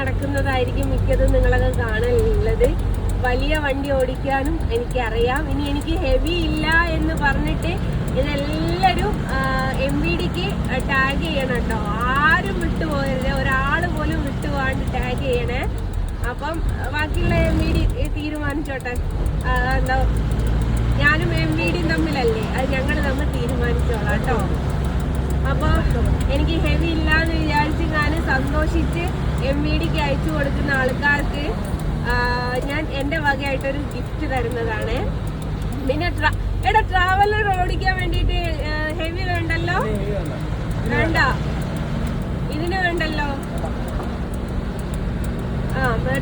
നടക്കുന്നതായിരിക്കും മിക്കതും നിങ്ങളൊക്കെ കാണലുള്ളത്. വലിയ വണ്ടി ഓടിക്കാനും എനിക്കറിയാം. ഇനി എനിക്ക് ഹെവി ഇല്ല എന്ന് പറഞ്ഞിട്ട് ഇതെല്ലാവരും MVDക്ക് ടാഗ് ചെയ്യണം കേട്ടോ. ആരും വിട്ടുപോകരുത്, ഒരാൾ പോലും വിട്ടുപോകാണ്ട് ടാഗ് ചെയ്യണേ. അപ്പം ബാക്കിയുള്ള MVD തീരുമാനിച്ചോട്ടെ. എന്താ, ഞാനും MVDയും തമ്മിലല്ലേ, അത് ഞങ്ങൾ തമ്മിൽ തീരുമാനിച്ചോളാം കേട്ടോ. അപ്പോൾ എനിക്ക് ഹെവി ഇല്ലാന്ന് വിചാരിച്ച് ഞാൻ സന്തോഷിച്ച് MVDക്ക് അയച്ചു കൊടുക്കുന്ന ആൾക്കാർക്ക് ഞാൻ എൻ്റെ വകയായിട്ടൊരു ഗിഫ്റ്റ് തരുന്നതാണ്. പിന്നെ ട്രാവലർ ഓടിക്കാൻ വേണ്ടിയിട്ട് ഹെവി വേണ്ടല്ലോ, വേണ്ട, ഇതിന് വേണ്ടല്ലോ.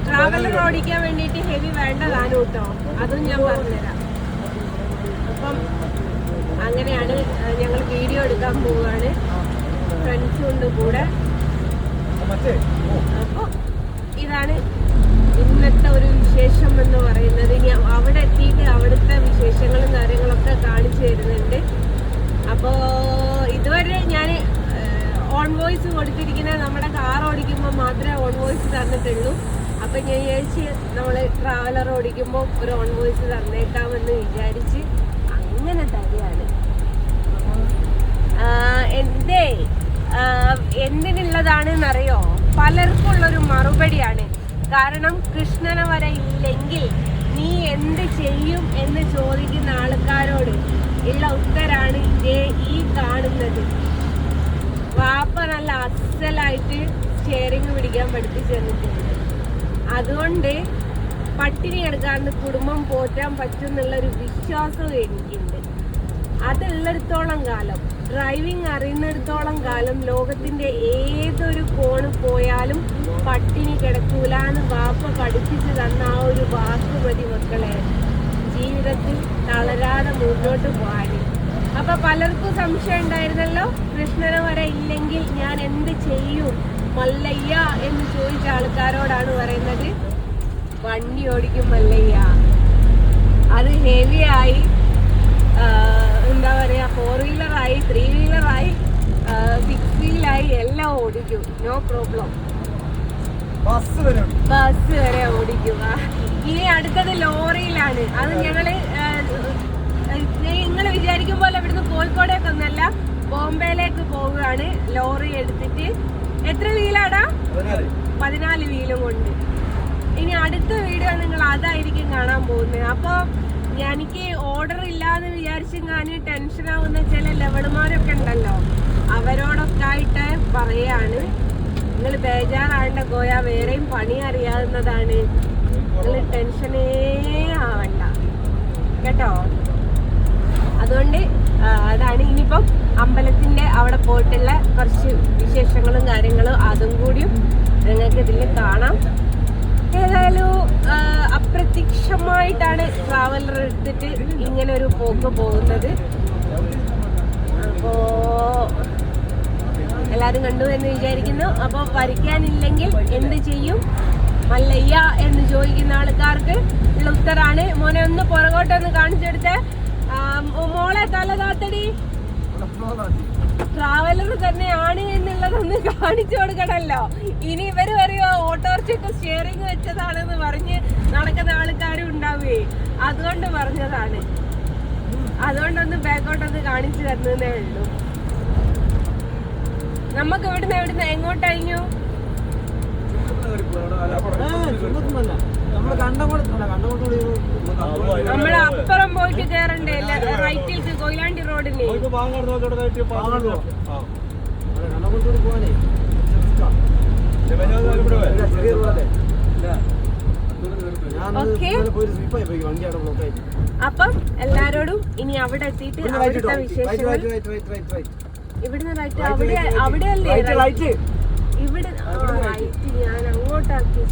ട്രാവലർ ഓടിക്കാൻ വേണ്ടിയിട്ട് ഹെവി വേണ്ടതാണ് കേട്ടോ, അതും ഞാൻ പറഞ്ഞുതരാം. അപ്പം അങ്ങനെയാണ് ഞങ്ങൾ വീഡിയോ എടുക്കാൻ പോവുകയാണ്, ഫ്രണ്ട്സും ഉണ്ട് കൂടെ. അപ്പോൾ ഇതാണ് ഇന്നത്തെ ഒരു വിശേഷം എന്ന് പറയുന്നത്. ഞാൻ അവിടെ എത്തിയിട്ട് അവിടുത്തെ വിശേഷങ്ങളും കാര്യങ്ങളൊക്കെ കാണിച്ചു തരുന്നുണ്ട്. അപ്പോൾ ഇതുവരെ ഞാൻ ഓൺ വോയിസ് കൊടുത്തിരിക്കുന്നത് നമ്മുടെ കാർ ഓടിക്കുമ്പോൾ മാത്രമേ ഓൺ വോയിസ് തന്നിട്ടുള്ളൂ. അപ്പം ഞാൻ വിചാരിച്ച് നമ്മൾ ട്രാവലർ ഓടിക്കുമ്പോൾ ഒരു ഓൺ വോയിസ് തന്നേക്കാമെന്ന് വിചാരിച്ച് അങ്ങനെ തരികയാണ്. എന്തിനുള്ളതാണെന്നറിയോ? പലർക്കുള്ളൊരു മറുപടിയാണ്. കാരണം കൃഷ്ണനെ വരെ ഇല്ലെങ്കിൽ നീ എന്ത് ചെയ്യും എന്ന് ചോദിക്കുന്ന ആൾക്കാരോട് ഉള്ള ഉത്തരാണ് ഈ കാണുന്നത്. വാപ്പ നല്ല അസലായിട്ട് സ്റ്റിയറിംഗ് പിടിക്കാൻ പഠിപ്പിച്ചു തന്നിട്ടുണ്ട്. അതുകൊണ്ട് പട്ടിണി കിടക്കാണ്ട് കുടുംബം പോറ്റാൻ പറ്റും എന്നുള്ളൊരു വിശ്വാസവും എനിക്കുണ്ട്. അതുള്ളിടത്തോളം കാലം, ഡ്രൈവിംഗ് അറിയുന്നിടത്തോളം കാലം ലോകത്തിന്റെ ഏതൊരു കോണ് പോയാലും പട്ടിണി കിടക്കൂലെന്ന് വാപ്പ പഠിപ്പിച്ചു തന്ന ആ ഒരു വാക്ക് മതി മക്കളെ ജീവിതത്തിൽ തളരാതെ മുന്നോട്ട് പോകാൻ. അപ്പൊ പലർക്കും സംശയം ഉണ്ടായിരുന്നല്ലോ, കൃഷ്ണനെ വരെ ഇല്ലെങ്കിൽ ഞാൻ എന്ത് ചെയ്യും മല്ലയ്യ എന്ന് ചോദിച്ച ആൾക്കാരോടാണ് പറയുന്നത്, വണ്ടി ഓടിക്കും മല്ലയ്യ. അത് ഹെവിയായി, എന്താ പറയാ, 4 വീലറായി, 3 വീലറായി, 6 വീലായി എല്ലാം ഓടിക്കും, നോ പ്രോബ്ലം. ബസ് വരെ ഓടിക്കുക. ഇനി അടുത്തത് ലോറിയിലാണ്. അത് നിങ്ങൾ വിചാരിക്കും പോലെ ഇവിടുന്ന് കോഴിക്കോടേക്കൊന്നല്ല, ബോംബെയിലേക്ക് പോവുകയാണ് ലോറി എടുത്തിട്ട്. എത്ര വീലാടാ? 14 വീലും കൊണ്ട്. ഇനി അടുത്ത വീഡിയോ നിങ്ങൾ അതായിരിക്കും കാണാൻ പോകുന്നത്. അപ്പോൾ എനിക്ക് ഓർഡർ ഇല്ലാന്ന് വിചാരിച്ച് ഞാൻ ടെൻഷനാവുന്ന ചില ലെവളുമാരൊക്കെ ഉണ്ടല്ലോ, അവരോടൊക്കെ ആയിട്ട് പറയാണ്, നിങ്ങൾ ബേജാറാണ്ട കോയ, വേറെയും പണി അറിയാവുന്നതാണ്, നിങ്ങൾ ടെൻഷനേ ആവണ്ട കേട്ടോ. അതുകൊണ്ട് അതാണ്. ഇനിയിപ്പം അമ്പലത്തിന്റെ അവിടെ പോയിട്ടുള്ള കുറച്ച് വിശേഷങ്ങളും കാര്യങ്ങളും അതും കൂടിയും നിങ്ങൾക്ക് ഇതിൽ കാണാം. ഏതായാലും അപ്രത്യക്ഷമായിട്ടാണ് ട്രാവലർ എടുത്തിട്ട് ഇങ്ങനെ ഒരു പോക്ക് പോകുന്നത്. അപ്പോ എല്ലാരും കണ്ടു എന്ന് വിചാരിക്കുന്നു. അപ്പൊ വരയ്ക്കാനില്ലെങ്കിൽ എന്ത് ചെയ്യും മല്ലയ്യ എന്ന് ചോദിക്കുന്ന ആൾക്കാർക്ക് ഉള്ള ഉത്തരാണ്. മോനെ ഒന്ന് പുറകോട്ടൊന്ന് കാണിച്ചെടുത്തേ. മോളെ തല താത്തടി, ട്രാവലർ തന്നെയാണ് എന്നുള്ളതൊന്ന് കാണിച്ചു കൊടുക്കണല്ലോ. ഇനി ഇവര് പറയുമോ ഓട്ടോറിക്ഷയ്ക്ക് സ്റ്റിയറിംഗ് വെച്ചതാണെന്ന് പറഞ്ഞ് നടക്കുന്ന ആൾക്കാരും ഉണ്ടാവേ, അതുകൊണ്ട് പറഞ്ഞതാണ്. അതുകൊണ്ടൊന്ന് ബാക്കോട്ടൊന്ന് കാണിച്ചു തരുന്നതേ ഉള്ളൂ. നമുക്ക് എവിടുന്ന് എങ്ങോട്ടഴിഞ്ഞു? നമ്മള് അപ്പുറം പോയിട്ട് കേറണ്ടേ, റൈറ്റിലേക്ക് കൊയിലാണ്ടി റോഡിന്. അപ്പം എല്ലാരോടും ഇനി അവിടെ എത്തിയിട്ട് അവിടുത്തെ വിശേഷങ്ങൾ. ഇവിടുന്ന് റൈറ്റ്, അവിടെയല്ലേ ഇവിടെ? റൈറ്റ് ഞാൻ അങ്ങോട്ടാക്കി.